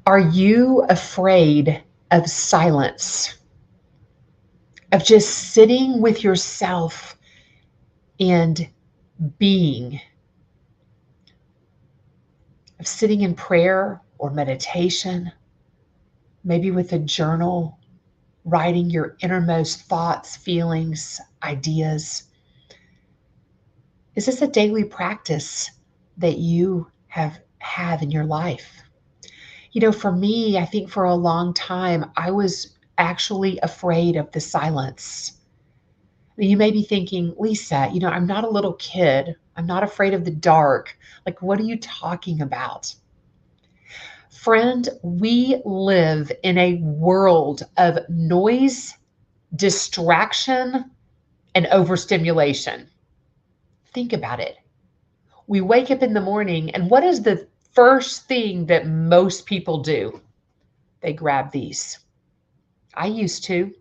Are you afraid of silence, of just sitting with yourself and being, of sitting in prayer or meditation, maybe with a journal, writing your innermost thoughts, feelings, ideas? Is this a daily practice that you have in your life? For me, I think for a long time, I was actually afraid of the silence. You may be thinking, Lisa, I'm not a little kid. I'm not afraid of the dark. Like, what are you talking about? Friend, we live in a world of noise, distraction, and overstimulation. Think about it. We wake up in the morning, and what is the first thing that most people do? They grab these. I used to.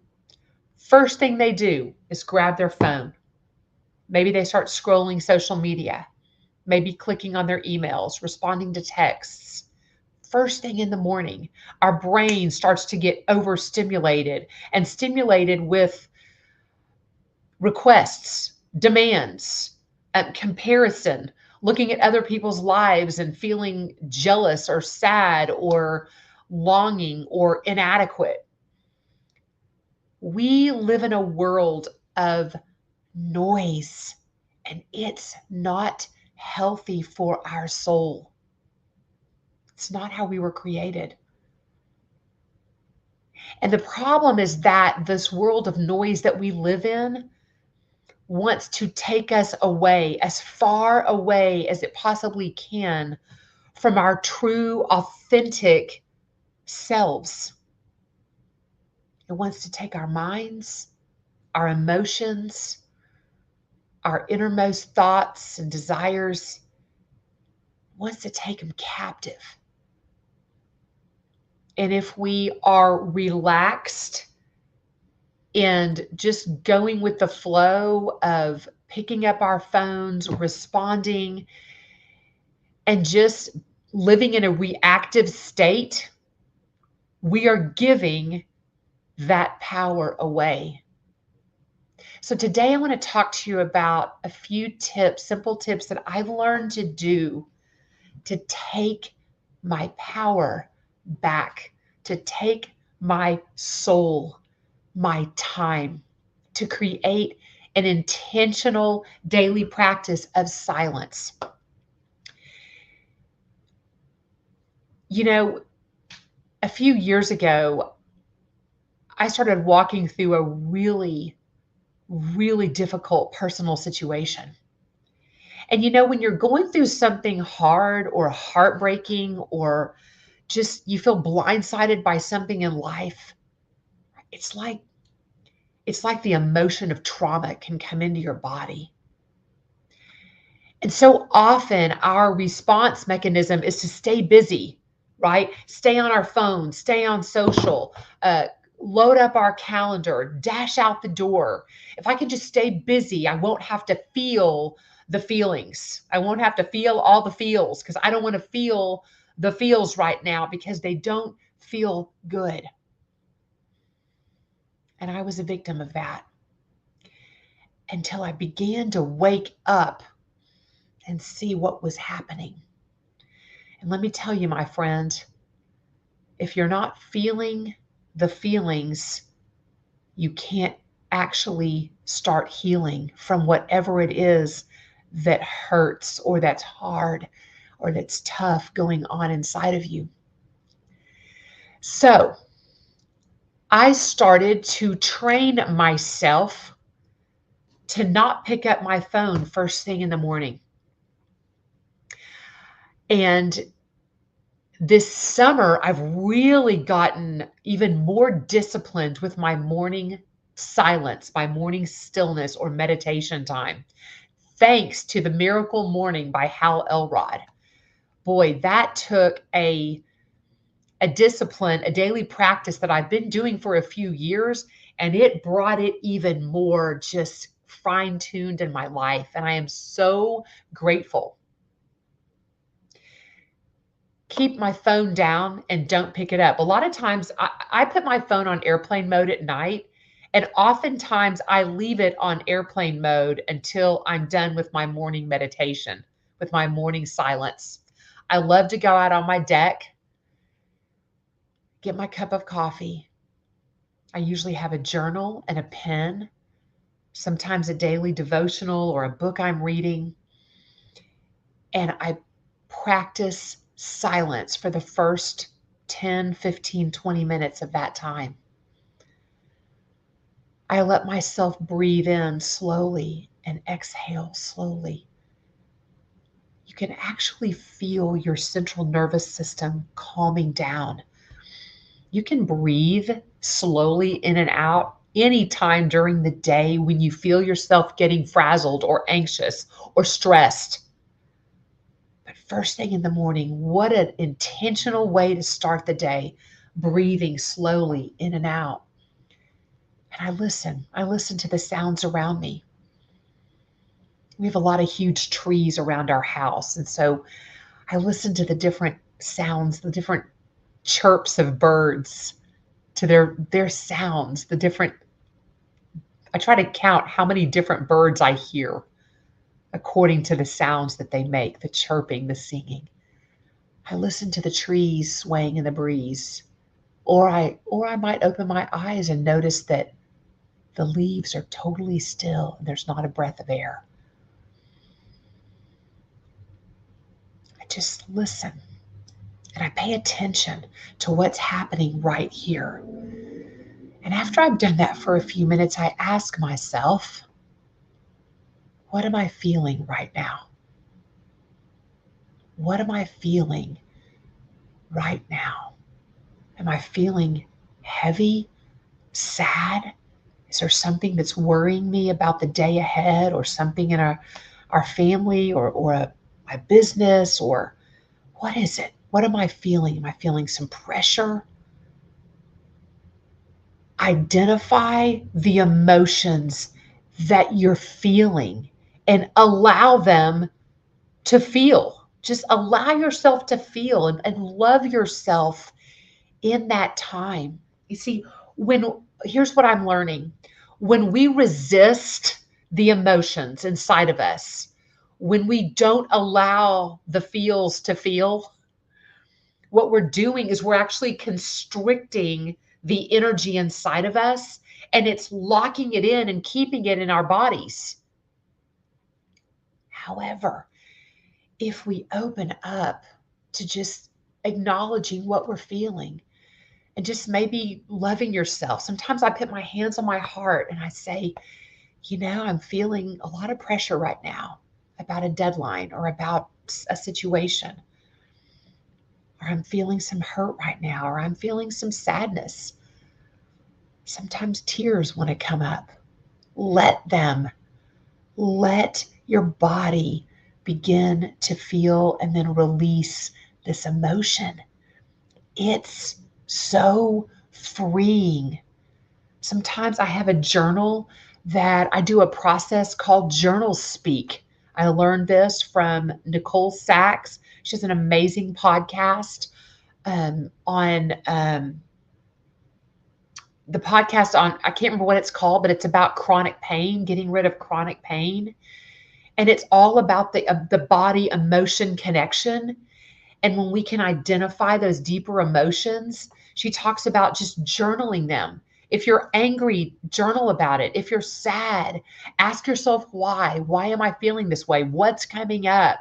First thing they do is grab their phone. Maybe they start scrolling social media, maybe clicking on their emails, responding to texts. First thing in the morning, our brain starts to get overstimulated and stimulated with requests, demands, comparison, looking at other people's lives and feeling jealous or sad or longing or inadequate. We live in a world of noise, and it's not healthy for our soul. It's not how we were created. And the problem is that this world of noise that we live in wants to take us away, as far away as it possibly can, from our true, authentic selves. It wants to take our minds, our emotions, our innermost thoughts and desires, wants to take them captive. And if we are relaxed and just going with the flow of picking up our phones, responding, and just living in a reactive state, we are giving that power away. So today I want to talk to you about a few tips, simple tips that I've learned to do to take my power back, to take my soul, my time, to create an intentional daily practice of silence. A few years ago, I started walking through a really, really difficult personal situation. And when you're going through something hard or heartbreaking, or just you feel blindsided by something in life, it's like the emotion of trauma can come into your body. And so often our response mechanism is to stay busy, right? Stay on our phone, stay on social, load up our calendar, dash out the door. If I can just stay busy, I won't have to feel the feelings. I won't have to feel all the feels, because I don't want to feel the feels right now because they don't feel good. And I was a victim of that until I began to wake up and see what was happening. And let me tell you, my friend, if you're not feeling the feelings, you can't actually start healing from whatever it is that hurts or that's hard or that's tough going on inside of you. So I started to train myself to not pick up my phone first thing in the morning. And this summer, I've really gotten even more disciplined with my morning silence, my morning stillness or meditation time, thanks to The Miracle Morning by Hal Elrod. Boy, that took a discipline, a daily practice that I've been doing for a few years, and it brought it even more just fine-tuned in my life. And I am so grateful. keep my phone down and don't pick it up. A lot of times I put my phone on airplane mode at night, and oftentimes I leave it on airplane mode until I'm done with my morning meditation, with my morning silence. I love to go out on my deck, get my cup of coffee. I usually have a journal and a pen, sometimes a daily devotional or a book I'm reading. And I practice silence for the first 10, 15, 20 minutes of that time. I let myself breathe in slowly and exhale slowly. You can actually feel your central nervous system calming down. You can breathe slowly in and out anytime during the day when you feel yourself getting frazzled or anxious or stressed. But first thing in the morning, what an intentional way to start the day, breathing slowly in and out. And I listen. I listen to the sounds around me. We have a lot of huge trees around our house. And so I listen to the different sounds, the different chirps of birds, to their sounds, I try to count how many different birds I hear according to the sounds that they make, the chirping, the singing. I listen to the trees swaying in the breeze. Or I might open my eyes and notice that the leaves are totally still and there's not a breath of air. I just listen and I pay attention to what's happening right here. And after I've done that for a few minutes, I ask myself, what am I feeling right now? What am I feeling right now? Am I feeling heavy, sad? Is there something that's worrying me about the day ahead, or something in our family, or my business, or what is it? What am I feeling? Am I feeling some pressure? Identify the emotions that you're feeling and allow them to feel. Just allow yourself to feel and love yourself in that time. You see, here's what I'm learning. When we resist the emotions inside of us, when we don't allow the feels to feel, what we're doing is we're actually constricting the energy inside of us, and it's locking it in and keeping it in our bodies. However, if we open up to just acknowledging what we're feeling and just maybe loving yourself. Sometimes I put my hands on my heart and I say, I'm feeling a lot of pressure right now about a deadline or about a situation. Or I'm feeling some hurt right now, or I'm feeling some sadness. Sometimes tears want to come up. Let them. Let your body begin to feel and then release this emotion. It's so freeing. Sometimes I have a journal that I do a process called journal speak. I learned this from Nicole Sachs. She has an amazing podcast on the podcast on, I can't remember what it's called, but it's about chronic pain, getting rid of chronic pain. And it's all about the body emotion connection. And when we can identify those deeper emotions, she talks about just journaling them. If you're angry, journal about it. If you're sad, ask yourself why. Why am I feeling this way? What's coming up?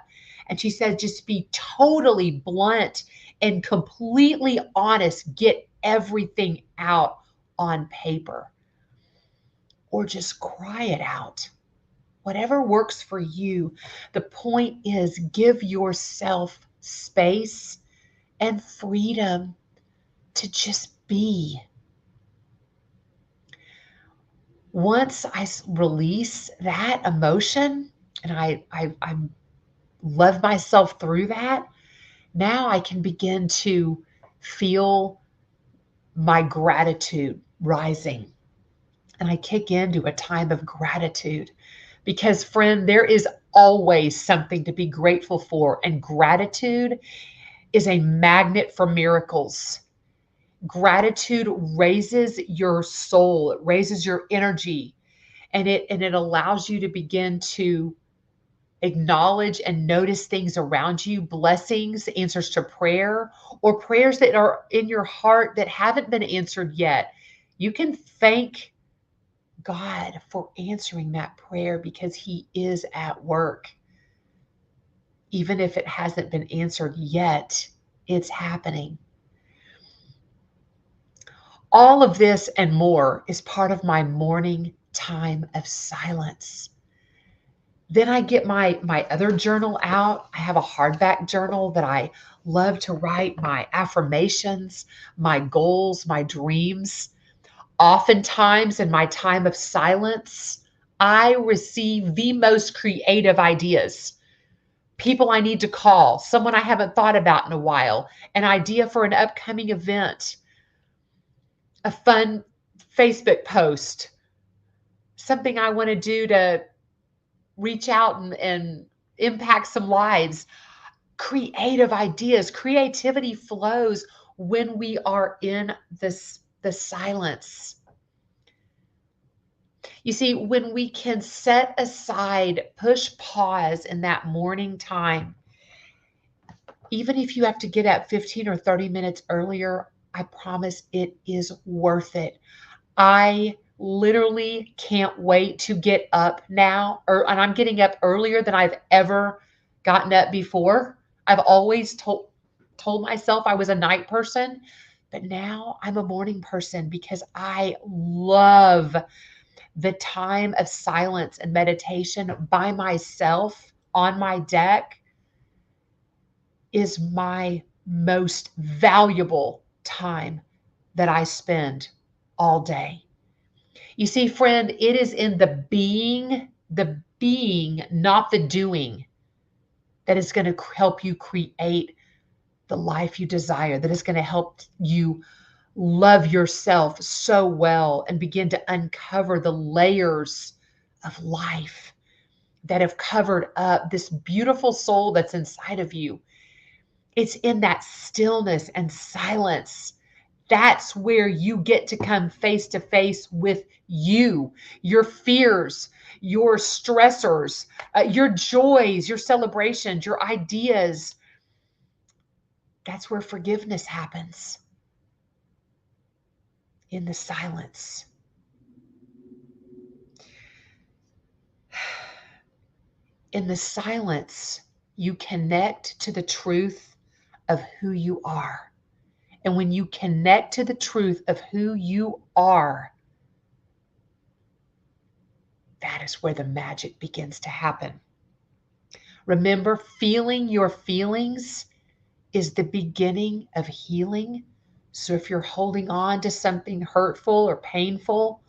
And she said, just be totally blunt and completely honest. Get everything out on paper, or just cry it out. Whatever works for you. The point is, give yourself space and freedom to just be. Once I release that emotion and I love myself through that, now I can begin to feel my gratitude rising. And I kick into a time of gratitude because, friend, there is always something to be grateful for. And gratitude is a magnet for miracles. Gratitude raises your soul, it raises your energy, and it allows you to begin to acknowledge and notice things around you, blessings, answers to prayer, or prayers that are in your heart that haven't been answered yet. You can thank God for answering that prayer because He is at work. Even if it hasn't been answered yet, it's happening. All of this and more is part of my morning time of silence. Then I get my other journal out. I have a hardback journal that I love to write my affirmations, my goals, my dreams. Oftentimes in my time of silence, I receive the most creative ideas. People I need to call, someone I haven't thought about in a while, an idea for an upcoming event, a fun Facebook post, something I want to do to reach out and impact some lives. Creative ideas, creativity flows when we are in the silence. You see, when we can set aside, push pause in that morning time, even if you have to get up 15 or 30 minutes earlier, I promise it is worth it. I literally can't wait to get up now, and I'm getting up earlier than I've ever gotten up before. I've always told myself I was a night person, but now I'm a morning person because I love the time of silence and meditation by myself on my deck is my most valuable time that I spend all day. You see, friend, it is in the being, not the doing, that is going to help you create the life you desire, that is going to help you love yourself so well and begin to uncover the layers of life that have covered up this beautiful soul that's inside of you. It's in that stillness and silence. That's where you get to come face to face with you, your fears, your stressors, your joys, your celebrations, your ideas. That's where forgiveness happens, in the silence. In the silence, you connect to the truth of who you are. And when you connect to the truth of who you are, that is where the magic begins to happen. Remember, feeling your feelings is the beginning of healing. So if you're holding on to something hurtful or painful,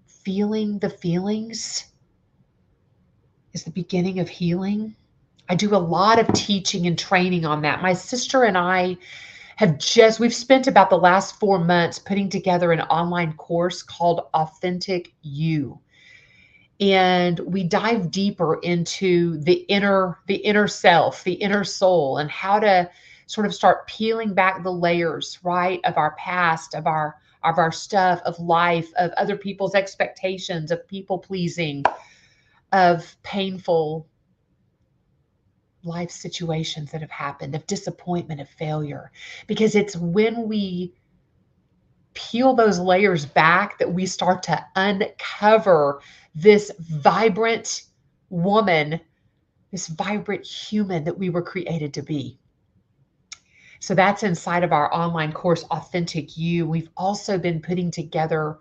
feeling the feelings is the beginning of healing. I do a lot of teaching and training on that. My sister and I we've spent about the last 4 months putting together an online course called Authentic You. And we dive deeper into the inner self, the inner soul, and how to sort of start peeling back the layers, right, of our past, of our stuff, of life, of other people's expectations, of people pleasing, of painful life situations that have happened, of disappointment, of failure. Because it's when we peel those layers back that we start to uncover this vibrant woman, this vibrant human that we were created to be. So that's inside of our online course, Authentic You. We've also been putting together,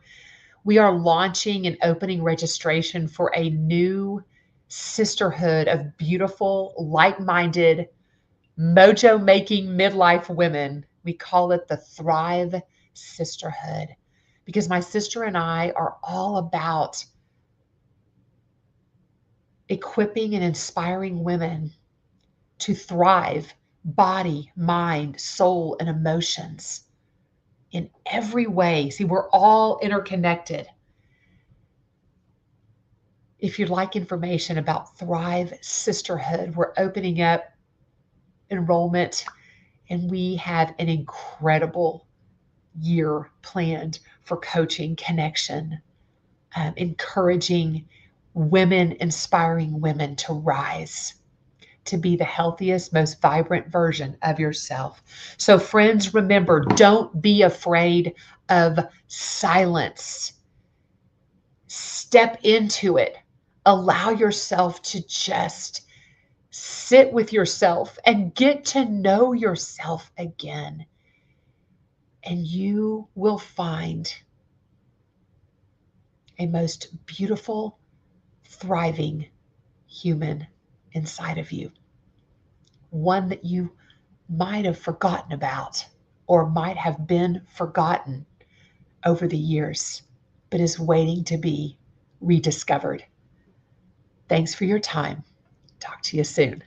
we are launching and opening registration for a new sisterhood of beautiful, like-minded, mojo-making midlife women. We call it the Thrive Sisterhood, because my sister and I are all about equipping and inspiring women to thrive, body, mind, soul, and emotions in every way. See, we're all interconnected. If you'd like information about Thrive Sisterhood, we're opening up enrollment And we have an incredible year planned for coaching, connection, encouraging women, inspiring women to rise, to be the healthiest, most vibrant version of yourself. So, friends, remember, don't be afraid of silence. Step into it. Allow yourself to just sit with yourself and get to know yourself again. And you will find a most beautiful, thriving human inside of you. One that you might have forgotten about or might have been forgotten over the years, but is waiting to be rediscovered. Thanks for your time. Talk to you soon.